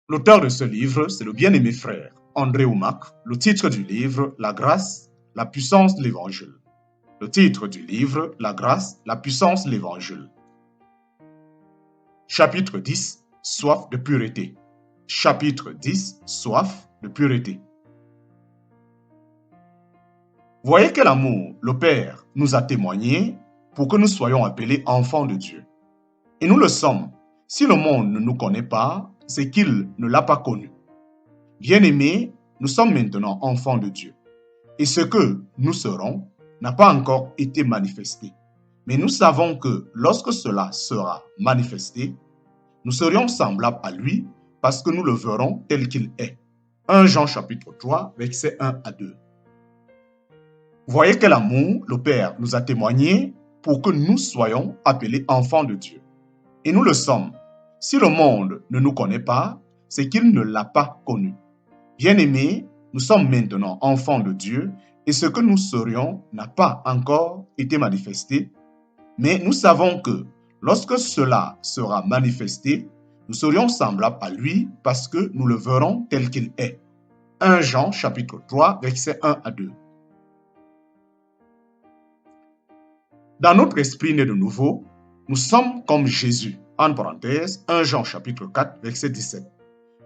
L'auteur de ce livre, c'est le bien-aimé frère André Oumak. Le titre du livre, La grâce, la puissance de l'évangile. Le titre du livre, La grâce, la puissance de l'évangile. Chapitre 10, soif de pureté. Chapitre 10, soif de pureté. Voyez quel amour le Père nous a témoigné pour que nous soyons appelés enfants de Dieu. Et nous le sommes. Si le monde ne nous connaît pas, c'est qu'il ne l'a pas connu. Bien-aimés, nous sommes maintenant enfants de Dieu. Et ce que nous serons n'a pas encore été manifesté. Mais nous savons que lorsque cela sera manifesté, nous serions semblables à lui parce que nous le verrons tel qu'il est. 1 Jean chapitre 3, versets 1 à 2. Voyez quel amour le Père nous a témoigné pour que nous soyons appelés enfants de Dieu. Et nous le sommes. Si le monde ne nous connaît pas, c'est qu'il ne l'a pas connu. Bien-aimés, nous sommes maintenant enfants de Dieu et ce que nous serions n'a pas encore été manifesté, mais nous savons que lorsque cela sera manifesté, nous serions semblables à lui parce que nous le verrons tel qu'il est. 1 Jean chapitre 3, versets 1 à 2. Dans notre esprit né de nouveau, nous sommes comme Jésus. En parenthèse, 1 Jean chapitre 4, verset 17.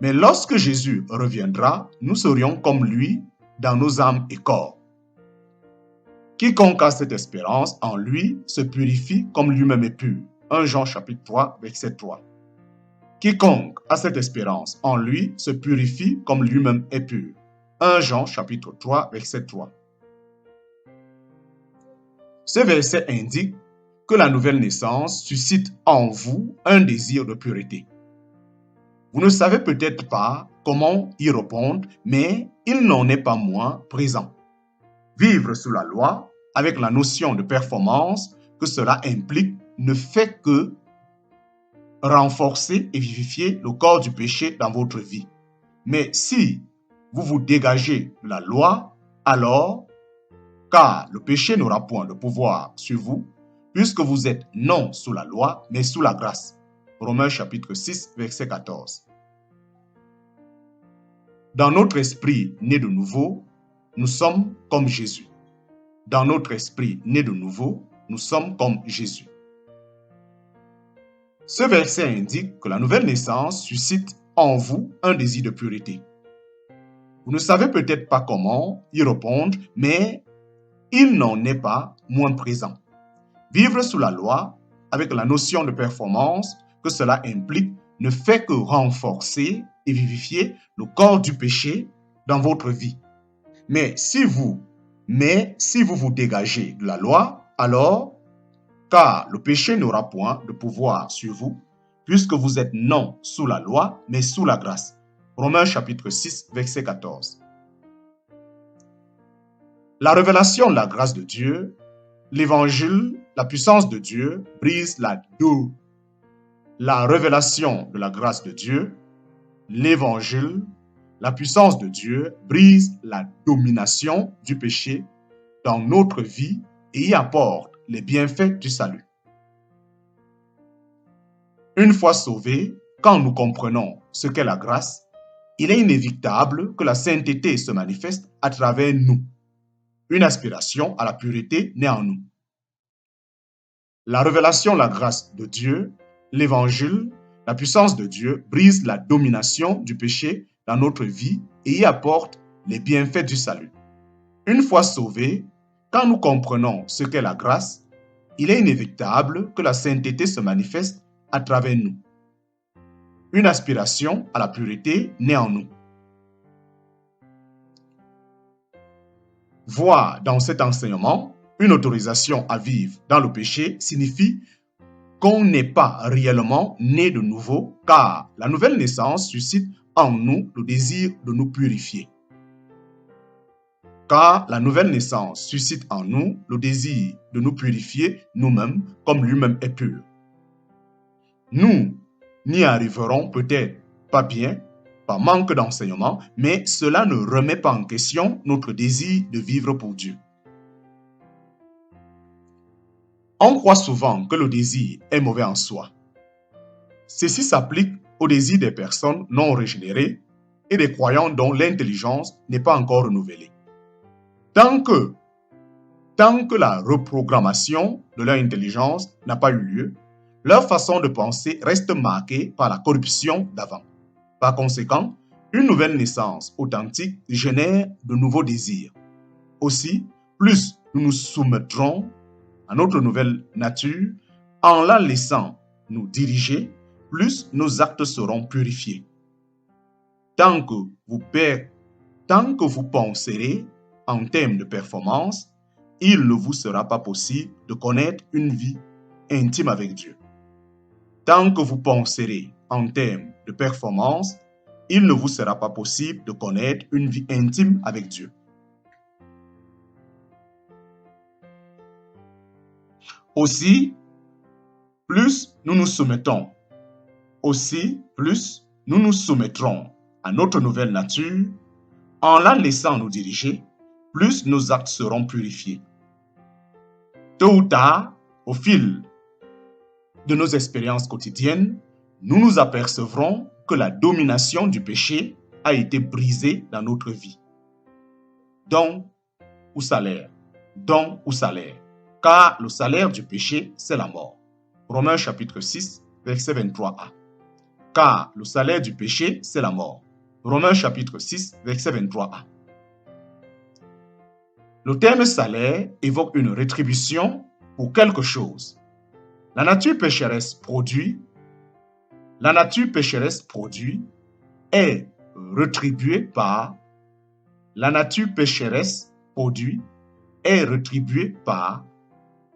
Mais lorsque Jésus reviendra, nous serions comme lui dans nos âmes et corps. Quiconque a cette espérance en lui se purifie comme lui-même est pur. 1 Jean chapitre 3, verset 3. Quiconque a cette espérance en lui se purifie comme lui-même est pur. 1 Jean chapitre 3, verset 3. Ce verset indique que la nouvelle naissance suscite en vous un désir de pureté. Vous ne savez peut-être pas comment y répondre, mais il n'en est pas moins présent. Vivre sous la loi, avec la notion de performance que cela implique, ne fait que renforcer et vivifier le corps du péché dans votre vie. Mais si vous vous dégagez de la loi, alors, car le péché n'aura point de pouvoir sur vous, puisque vous êtes non sous la loi, mais sous la grâce. Romains chapitre 6, verset 14. Dans notre esprit né de nouveau, nous sommes comme Jésus. Dans notre esprit né de nouveau, nous sommes comme Jésus. Ce verset indique que la nouvelle naissance suscite en vous un désir de pureté. Vous ne savez peut-être pas comment y répondre, mais il n'en est pas moins présent. Vivre sous la loi, avec la notion de performance que cela implique, ne fait que renforcer et vivifier le corps du péché dans votre vie. Mais si vous vous dégagez de la loi, alors, car le péché n'aura point de pouvoir sur vous, puisque vous êtes non sous la loi, mais sous la grâce. Romains chapitre 6, verset 14. La révélation de la grâce de Dieu, l'évangile, la puissance de Dieu brise la révélation de la grâce de Dieu, l'évangile, la puissance de Dieu brise la domination du péché dans notre vie et y apporte les bienfaits du salut. Une fois sauvés, quand nous comprenons ce qu'est la grâce, il est inévitable que la sainteté se manifeste à travers nous. Une aspiration à la pureté naît en nous. La révélation de la grâce de Dieu, l'évangile, la puissance de Dieu brise la domination du péché dans notre vie et y apporte les bienfaits du salut. Une fois sauvés, quand nous comprenons ce qu'est la grâce, il est inévitable que la sainteté se manifeste à travers nous. Une aspiration à la pureté naît en nous. Voir dans cet enseignement une autorisation à vivre dans le péché signifie qu'on n'est pas réellement né de nouveau, car la nouvelle naissance suscite en nous le désir de nous purifier. Car la nouvelle naissance suscite en nous le désir de nous purifier nous-mêmes comme lui-même est pur. Nous n'y arriverons peut-être pas bien, par manque d'enseignement, mais cela ne remet pas en question notre désir de vivre pour Dieu. On croit souvent que le désir est mauvais en soi. Ceci s'applique au désir des personnes non régénérées et des croyants dont l'intelligence n'est pas encore renouvelée. Tant que la reprogrammation de leur intelligence n'a pas eu lieu, leur façon de penser reste marquée par la corruption d'avant. Par conséquent, une nouvelle naissance authentique génère de nouveaux désirs. Aussi, plus nous nous soumettrons à notre nouvelle nature en la laissant nous diriger, plus nos actes seront purifiés. Tant que vous penserez en termes de performance, il ne vous sera pas possible de connaître une vie intime avec Dieu. Tant que vous penserez en termes de performance, il ne vous sera pas possible de connaître une vie intime avec Dieu. Aussi, plus nous nous soumettrons à notre nouvelle nature, en la laissant nous diriger, plus nos actes seront purifiés. Tôt ou tard, au fil de nos expériences quotidiennes, nous nous apercevrons que la domination du péché a été brisée dans notre vie. Don ou salaire, car le salaire du péché, c'est la mort. Romains chapitre 6, verset 23a. Car le salaire du péché, c'est la mort. Romains chapitre 6, verset 23a. Le terme salaire évoque une rétribution pour quelque chose. La nature pécheresse produit est rétribuée par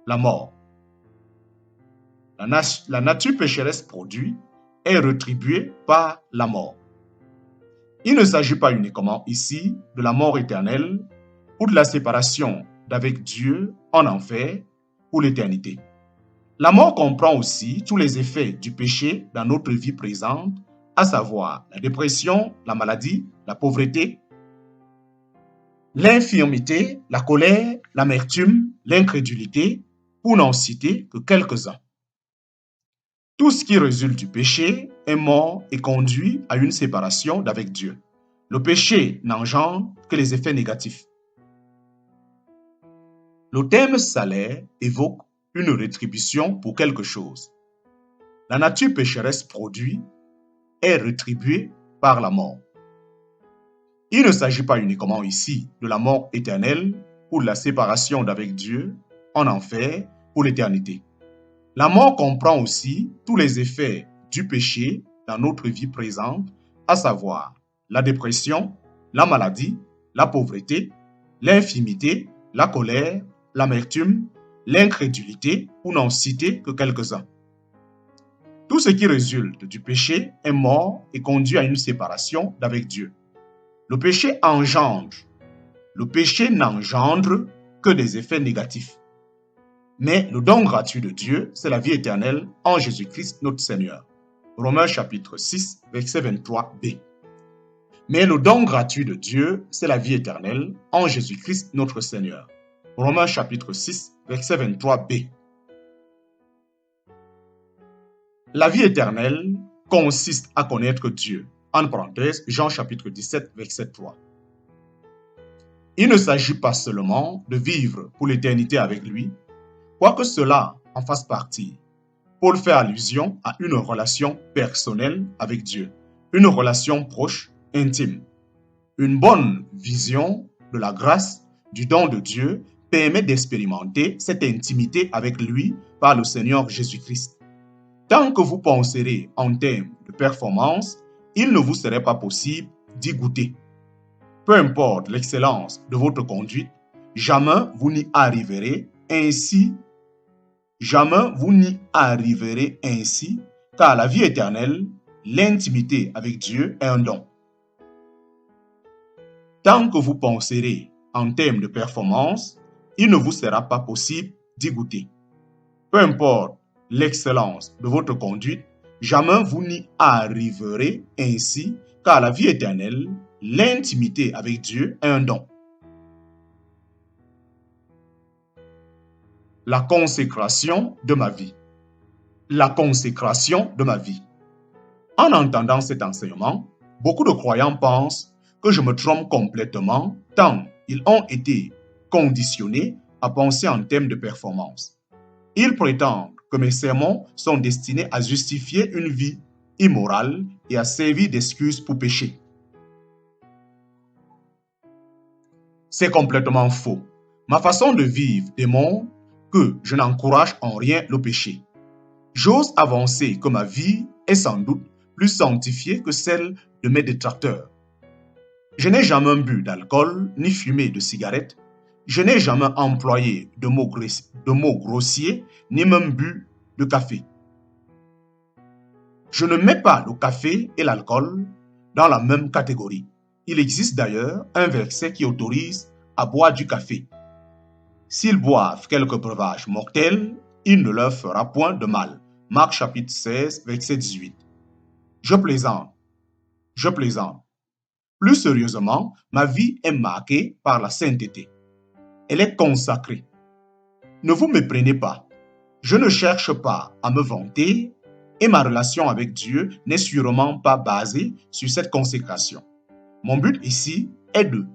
la mort. La nature pécheresse produit est rétribuée par la mort. Il ne s'agit pas uniquement ici de la mort éternelle ou de la séparation d'avec Dieu en enfer pour l'éternité. La mort comprend aussi tous les effets du péché dans notre vie présente, à savoir la dépression, la maladie, la pauvreté, l'infirmité, la colère, l'amertume, l'incrédulité, pour n'en citer que quelques-uns. Tout ce qui résulte du péché est mort et conduit à une séparation d'avec Dieu. Le péché n'engendre que les effets négatifs. Le terme salaire évoque une rétribution pour quelque chose. La nature pécheresse produit est rétribuée par la mort. Il ne s'agit pas uniquement ici de la mort éternelle ou de la séparation d'avec Dieu en enfer pour l'éternité. La mort comprend aussi tous les effets du péché dans notre vie présente, à savoir la dépression, la maladie, la pauvreté, l'infirmité, la colère, l'amertume, l'incrédulité, pour n'en citer que quelques-uns. Tout ce qui résulte du péché est mort et conduit à une séparation d'avec Dieu. Le péché n'engendre que des effets négatifs. Mais le don gratuit de Dieu, c'est la vie éternelle en Jésus-Christ notre Seigneur. Romains chapitre 6, verset 23b. Mais le don gratuit de Dieu, c'est la vie éternelle en Jésus-Christ notre Seigneur. Romains chapitre 6, verset 23b. La vie éternelle consiste à connaître Dieu. En parenthèse, Jean chapitre 17, verset 3. Il ne s'agit pas seulement de vivre pour l'éternité avec lui, quoique cela en fasse partie. Paul fait allusion à une relation personnelle avec Dieu, une relation proche, intime. Une bonne vision de la grâce du don de Dieu permet d'expérimenter cette intimité avec lui par le Seigneur Jésus-Christ. Tant que vous penserez en termes de performance, il ne vous serait pas possible d'y goûter. Peu importe l'excellence de votre conduite, jamais vous n'y arriverez ainsi, car la vie éternelle, l'intimité avec Dieu est un don. Tant que vous penserez en termes de performance, il ne vous sera pas possible d'y goûter. Peu importe l'excellence de votre conduite, jamais vous n'y arriverez ainsi, car la vie éternelle, l'intimité avec Dieu est un don. La consécration de ma vie. La consécration de ma vie. En entendant cet enseignement, beaucoup de croyants pensent que je me trompe complètement tant ils ont été conditionnés à penser en termes de performance. Ils prétendent que mes sermons sont destinés à justifier une vie immorale et à servir d'excuse pour pécher. C'est complètement faux. Ma façon de vivre démontre que je n'encourage en rien le péché. J'ose avancer que ma vie est sans doute plus sanctifiée que celle de mes détracteurs. Je n'ai jamais bu d'alcool ni fumé de cigarettes. Je n'ai jamais employé de mots grossiers ni même bu de café. Je ne mets pas le café et l'alcool dans la même catégorie. Il existe d'ailleurs un verset qui autorise à boire du café. S'ils boivent quelques breuvages mortels, il ne leur fera point de mal. Marc chapitre 16, verset 18. Je plaisante. Plus sérieusement, ma vie est marquée par la sainteté. Elle est consacrée. Ne vous méprenez pas. Je ne cherche pas à me vanter et ma relation avec Dieu n'est sûrement pas basée sur cette consécration. Mon but ici est de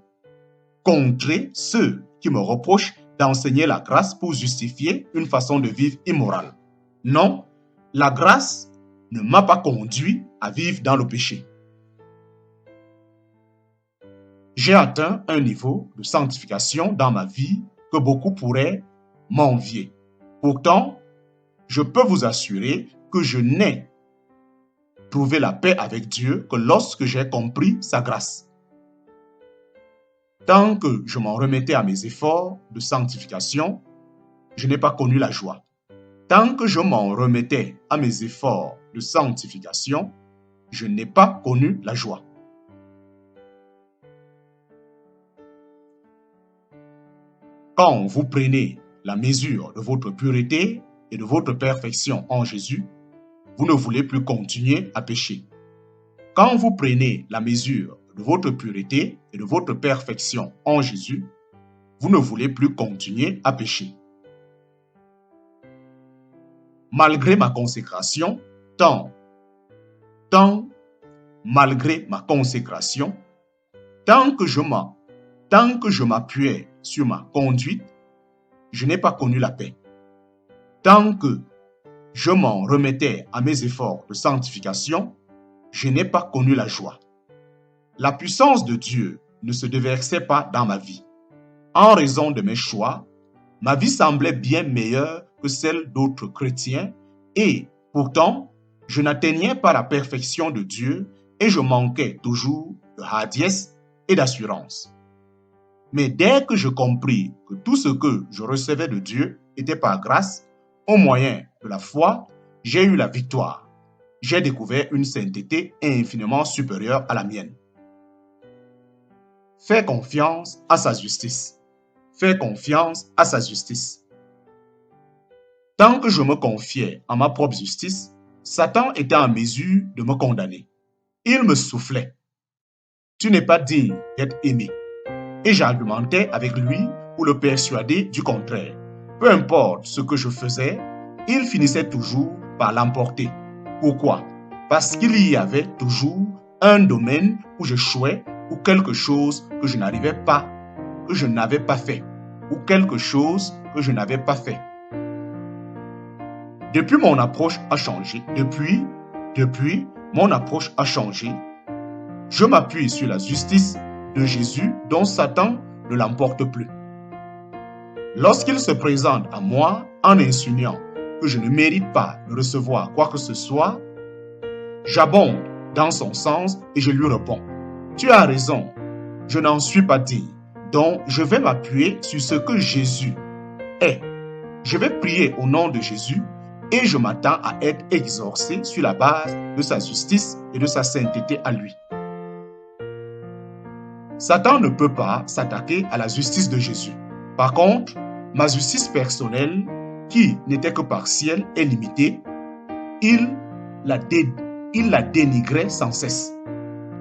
contrer ceux qui me reprochent d'enseigner la grâce pour justifier une façon de vivre immorale. Non, la grâce ne m'a pas conduit à vivre dans le péché. J'ai atteint un niveau de sanctification dans ma vie que beaucoup pourraient m'envier. Pourtant, je peux vous assurer que je n'ai trouvé la paix avec Dieu que lorsque j'ai compris sa grâce. Tant que je m'en remettais à mes efforts de sanctification, je n'ai pas connu la joie. Tant que je m'en remettais à mes efforts de sanctification, je n'ai pas connu la joie. Quand vous prenez la mesure de votre pureté et de votre perfection en Jésus, vous ne voulez plus continuer à pécher. Quand vous prenez la mesure de votre pureté et de votre perfection en Jésus, vous ne voulez plus continuer à pécher. Malgré ma consécration, malgré ma consécration, tant que je m'appuyais sur ma conduite, je n'ai pas connu la paix. Tant que je m'en remettais à mes efforts de sanctification, je n'ai pas connu la joie. La puissance de Dieu ne se déversait pas dans ma vie. En raison de mes choix, ma vie semblait bien meilleure que celle d'autres chrétiens et pourtant, je n'atteignais pas la perfection de Dieu et je manquais toujours de hardiesse et d'assurance. Mais dès que je compris que tout ce que je recevais de Dieu était par grâce, au moyen de la foi, j'ai eu la victoire. J'ai découvert une sainteté infiniment supérieure à la mienne. Fais confiance à sa justice. Fais confiance à sa justice. Tant que je me confiais en ma propre justice, Satan était en mesure de me condamner. Il me soufflait. Tu n'es pas digne d'être aimé. Et j'argumentais avec lui pour le persuader du contraire. Peu importe ce que je faisais, il finissait toujours par l'emporter. Pourquoi? Parce qu'il y avait toujours un domaine où j'échouais ou quelque chose que je n'avais pas fait. Depuis, mon approche a changé. Depuis, mon approche a changé. Je m'appuie sur la justice de Jésus dont Satan ne l'emporte plus. Lorsqu'il se présente à moi en insinuant que je ne mérite pas de recevoir quoi que ce soit, j'abonde dans son sens et je lui réponds: tu as raison, je n'en suis pas digne, donc je vais m'appuyer sur ce que Jésus est. Je vais prier au nom de Jésus et je m'attends à être exaucé sur la base de sa justice et de sa sainteté à lui. Satan ne peut pas s'attaquer à la justice de Jésus. Par contre, ma justice personnelle, qui n'était que partielle et limitée, il la dénigrait sans cesse.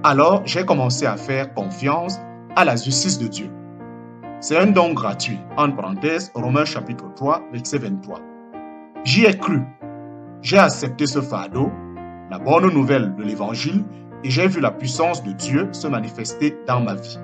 Alors, j'ai commencé à faire confiance à la justice de Dieu. C'est un don gratuit, entre parenthèses, Romains chapitre 3, verset 23. J'y ai cru. J'ai accepté ce fardeau la bonne nouvelle de l'évangile et j'ai vu la puissance de Dieu se manifester dans ma vie.